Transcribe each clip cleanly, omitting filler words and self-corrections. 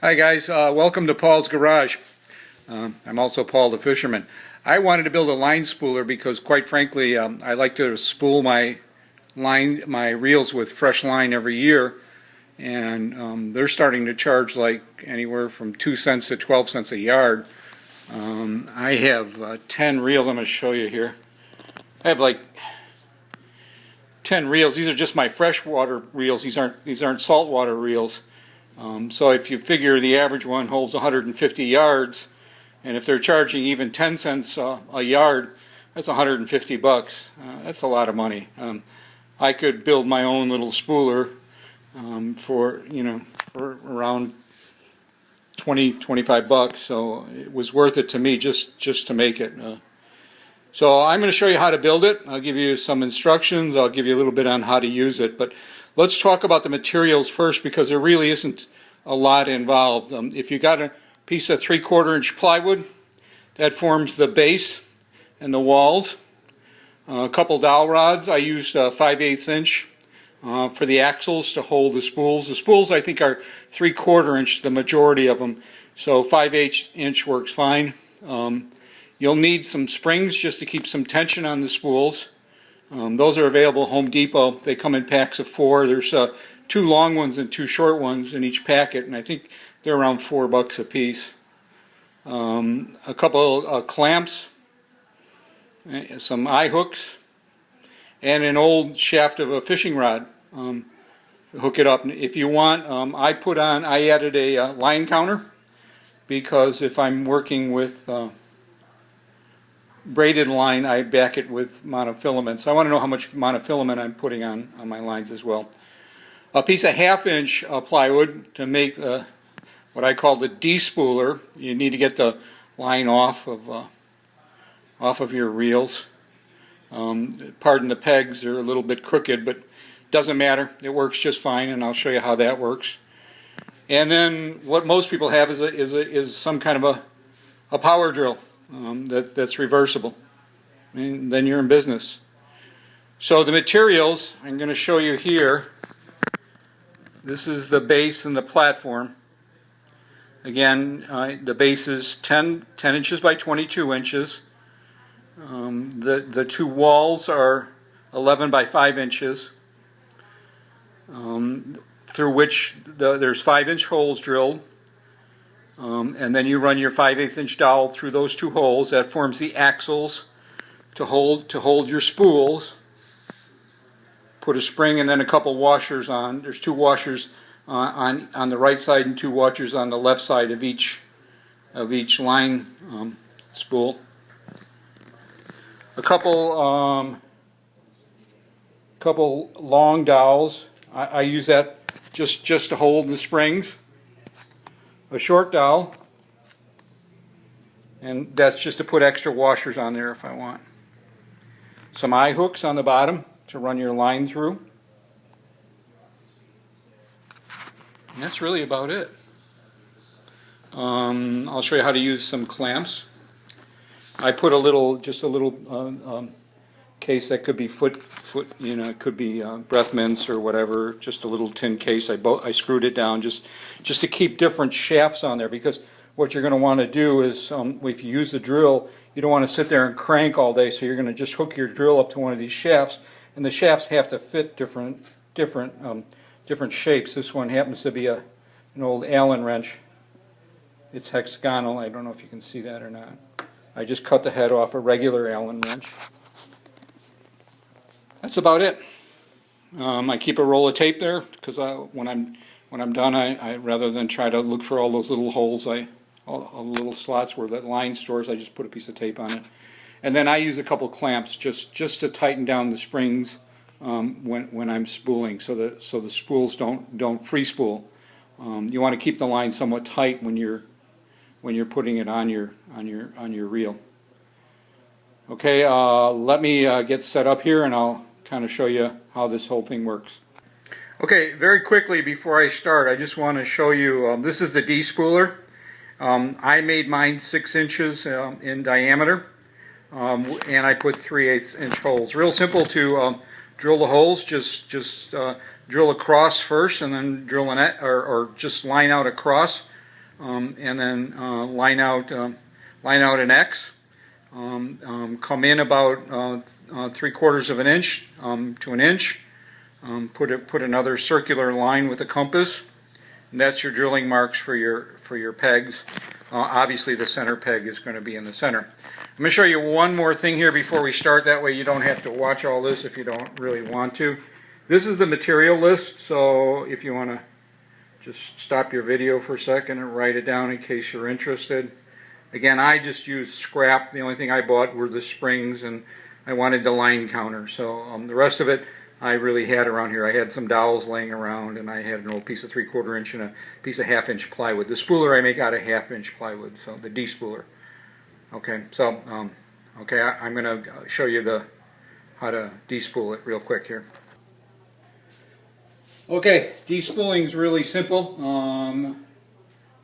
Hi guys, welcome to Paul's Garage. I'm also Paul the Fisherman. I wanted to build a line spooler because quite frankly I like to spool my reels with fresh line every year, and they're starting to charge like anywhere from 2 cents to 12 cents a yard. I have 10 reels. I'm going to show you here. I have like 10 reels. These are just my freshwater reels. These aren't saltwater reels. So if you figure the average one holds 150 yards, and if they're charging even 10 cents a yard, that's 150 bucks. That's a lot of money. I could build my own little spooler for around 20-25 bucks. So it was worth it to me just to make it. So I'm going to show you how to build it. I'll give you some instructions. I'll give you a little bit on how to use it. But let's talk about the materials first, because there really isn't a lot involved. If you got a piece of 3/4 inch plywood, that forms the base and the walls. A couple dowel rods. I used 5/8 inch for the axles to hold the spools. The spools I think are 3/4 inch, the majority of them. So 5/8 inch works fine. You'll need some springs just to keep some tension on the spools. Those are available at Home Depot. They come in packs of 4. There's 2 long ones and 2 short ones in each packet, and I think they're around $4 a piece. A couple clamps, some eye hooks, and an old shaft of a fishing rod. Hook it up. If you want, I added a line counter, because if I'm working with braided line, I back it with monofilament. So I want to know how much monofilament I'm putting on my lines as well. A piece of 1/2 inch plywood to make what I call the despooler. You need to get the line off of your reels. Pardon the pegs, they're a little bit crooked, but doesn't matter. It works just fine, and I'll show you how that works. And then what most people have is some kind of a power drill. That's reversible, and then you're in business. So the materials I'm going to show you here. This is the base and the platform. Again, the base is 10 inches by 22 inches. The 2 walls are 11 by 5 inches, through which there's 5-inch holes drilled. And then you run your 5/8 inch dowel through those 2 holes. That forms the axles to hold your spools. Put a spring and then a couple washers on. There's 2 washers on the right side and 2 washers on the left side of each line spool. A couple long dowels. I use that just to hold the springs. A short dowel, and that's just to put extra washers on there if I want. Some eye hooks on the bottom to run your line through. And that's really about it. I'll show you how to use some clamps. I put just a little case that could be it could be breath mints or whatever, just a little tin case. I screwed it down just to keep different shafts on there, because what you're going to want to do is, if you use the drill, you don't want to sit there and crank all day, so you're going to just hook your drill up to one of these shafts, and the shafts have to fit different shapes. This one happens to be an old Allen wrench. It's hexagonal. I don't know if you can see that or not. I just cut the head off a regular Allen wrench. That's about it. I keep a roll of tape there, because when I'm done, I rather than try to look for all those little holes, all the little slots where that line stores, I just put a piece of tape on it. And then I use a couple clamps just to tighten down the springs when I'm spooling, so the spools don't free spool. You want to keep the line somewhat tight when you're putting it on your reel. Okay, let me get set up here, and I'll kind of show you how this whole thing works. Okay, very quickly before I start, I just want to show you, this is the despooler. I made mine 6 inches in diameter, and I put 3/8 inch holes. Real simple to drill the holes. Just drill across first, and then drill an or just line out across. and then line out an X. Come in about 3/4 of an inch to an inch. Put another circular line with a compass, and that's your drilling marks for your pegs. Obviously, the center peg is going to be in the center. I'm going to show you one more thing here before we start. That way, you don't have to watch all this if you don't really want to. This is the material list, so if you want to just stop your video for a second and write it down in case you're interested. Again, I just used scrap. The only thing I bought were the springs, and I wanted the line counter. So the rest of it I really had around here. I had some dowels laying around, and I had an old piece of 3/4 inch and a piece of 1/2 inch plywood. The spooler I make out of 1/2 inch plywood, so the Despooler. Okay, so I'm going to show you how to despool it real quick here. Okay, despooling is really simple.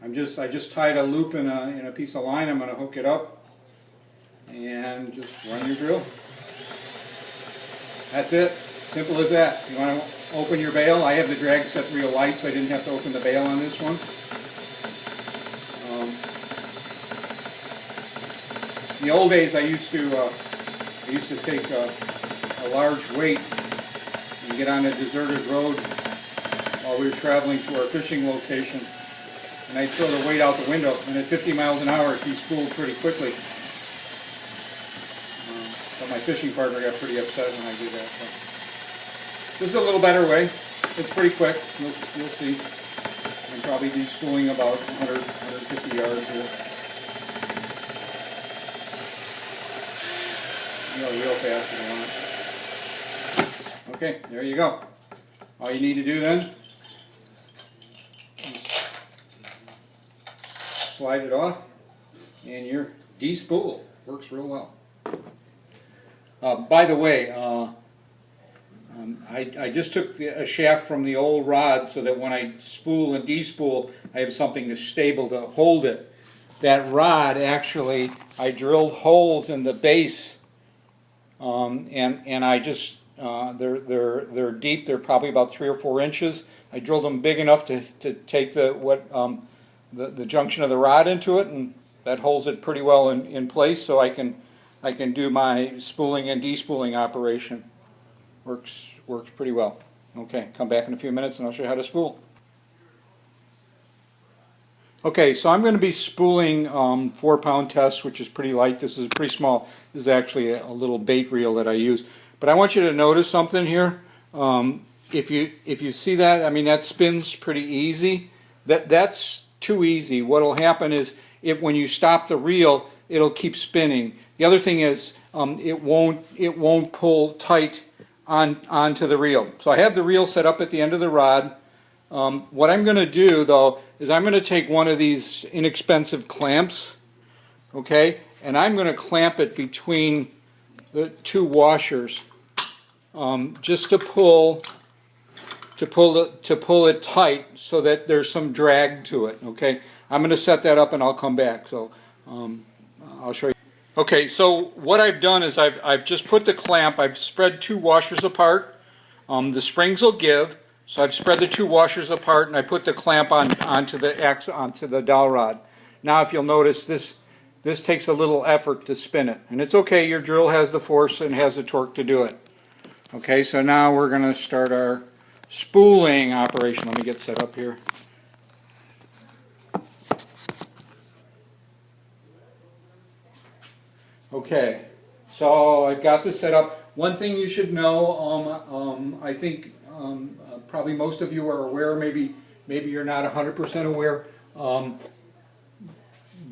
I just tied a loop in a piece of line. I'm going to hook it up and just run your drill. That's it. Simple as that. You want to open your bail. I have the drag set real light, so I didn't have to open the bail on this one. In the old days, I used to take a large weight and get on a deserted road while we were traveling to our fishing location, and I'd throw the weight out the window, and at 50 miles an hour it despooled pretty quickly. But my fishing partner got pretty upset when I did that. So this is a little better way. It's pretty quick. You'll see. I'm probably despooling about 150 yards here. Real fast if you want. Okay, there you go. All you need to do then is slide it off, and your despool works real well. By the way, I just took a shaft from the old rod so that when I spool and despool, I have something stable to hold it. That rod, actually, I drilled holes in the base. And I just they're deep. They're probably about 3 or 4 inches. I drilled them big enough to take the junction of the rod into it, and that holds it pretty well in place. So I can do my spooling and despooling operation. Works pretty well. Okay, come back in a few minutes and I'll show you how to spool. Okay, so I'm going to be spooling 4-pound test, which is pretty light. This is pretty small. This is actually a little bait reel that I use. But I want you to notice something here. If you see that, I mean, that spins pretty easy. That's too easy. What will happen is when you stop the reel, it'll keep spinning. The other thing is it won't pull tight onto the reel. So I have the reel set up at the end of the rod. What I'm going to do, though, is I'm going to take one of these inexpensive clamps, okay, and I'm going to clamp it between the 2 washers, just to pull it tight so that there's some drag to it. Okay, I'm going to set that up and I'll come back. So I'll show you. Okay, so what I've done is I've just put the clamp. I've spread 2 washers apart. The springs will give. So I've spread the 2 washers apart, and I put the clamp onto the dowel rod. Now, if you'll notice, this takes a little effort to spin it, and it's okay. Your drill has the force and has the torque to do it. Okay, so now we're going to start our spooling operation. Let me get set up here. Okay, so I've got this set up. One thing you should know, I think. Probably most of you are aware, maybe you're not 100% aware.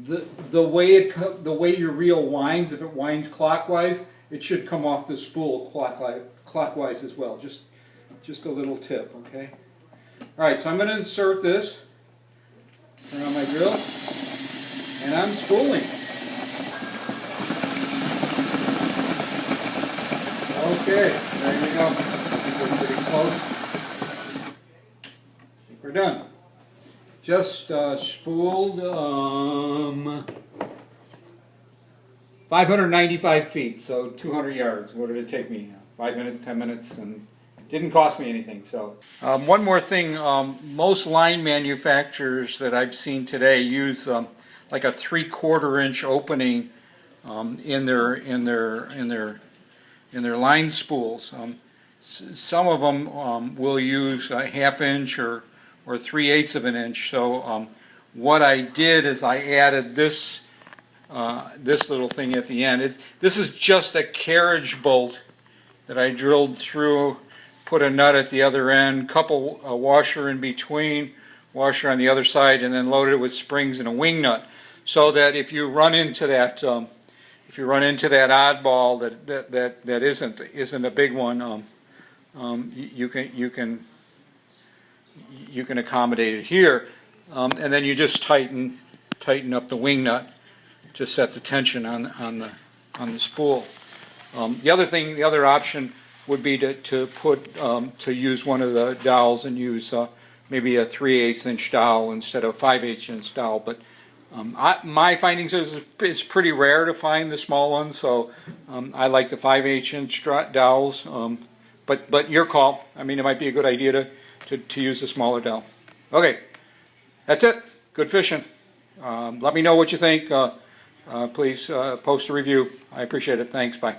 The way your reel winds, if it winds clockwise, it should come off the spool clockwise as well. Just a little tip, okay? All right, so I'm going to insert this, turn on my drill, and I'm spooling. Okay, there you go. I think we're pretty close. We're done. Just spooled 595 feet, so 200 yards. What did it take me? 5 minutes, 10 minutes, and didn't cost me anything. So one more thing, most line manufacturers that I've seen today use like a 3/4 inch opening in their line spools. Some of them will use a 1/2 inch or 3/8 of an inch. So what I did is I added this this little thing at the end. This is just a carriage bolt that I drilled through, put a nut at the other end, couple a washer in between, washer on the other side, and then loaded it with springs and a wing nut, so that if you run into that oddball that isn't a big one, you can accommodate it here, and then you just tighten up the wing nut to set the tension on the spool. The other option would be to use one of the dowels and use maybe a 3/8 inch dowel instead of a 5/8 inch dowel. But my findings is it's pretty rare to find the small ones, so I like the 5/8 inch dowels. But your call. I mean, it might be a good idea to use the smaller dowel. Okay, that's it. Good fishing. Let me know what you think. Please post a review. I appreciate it. Thanks. Bye.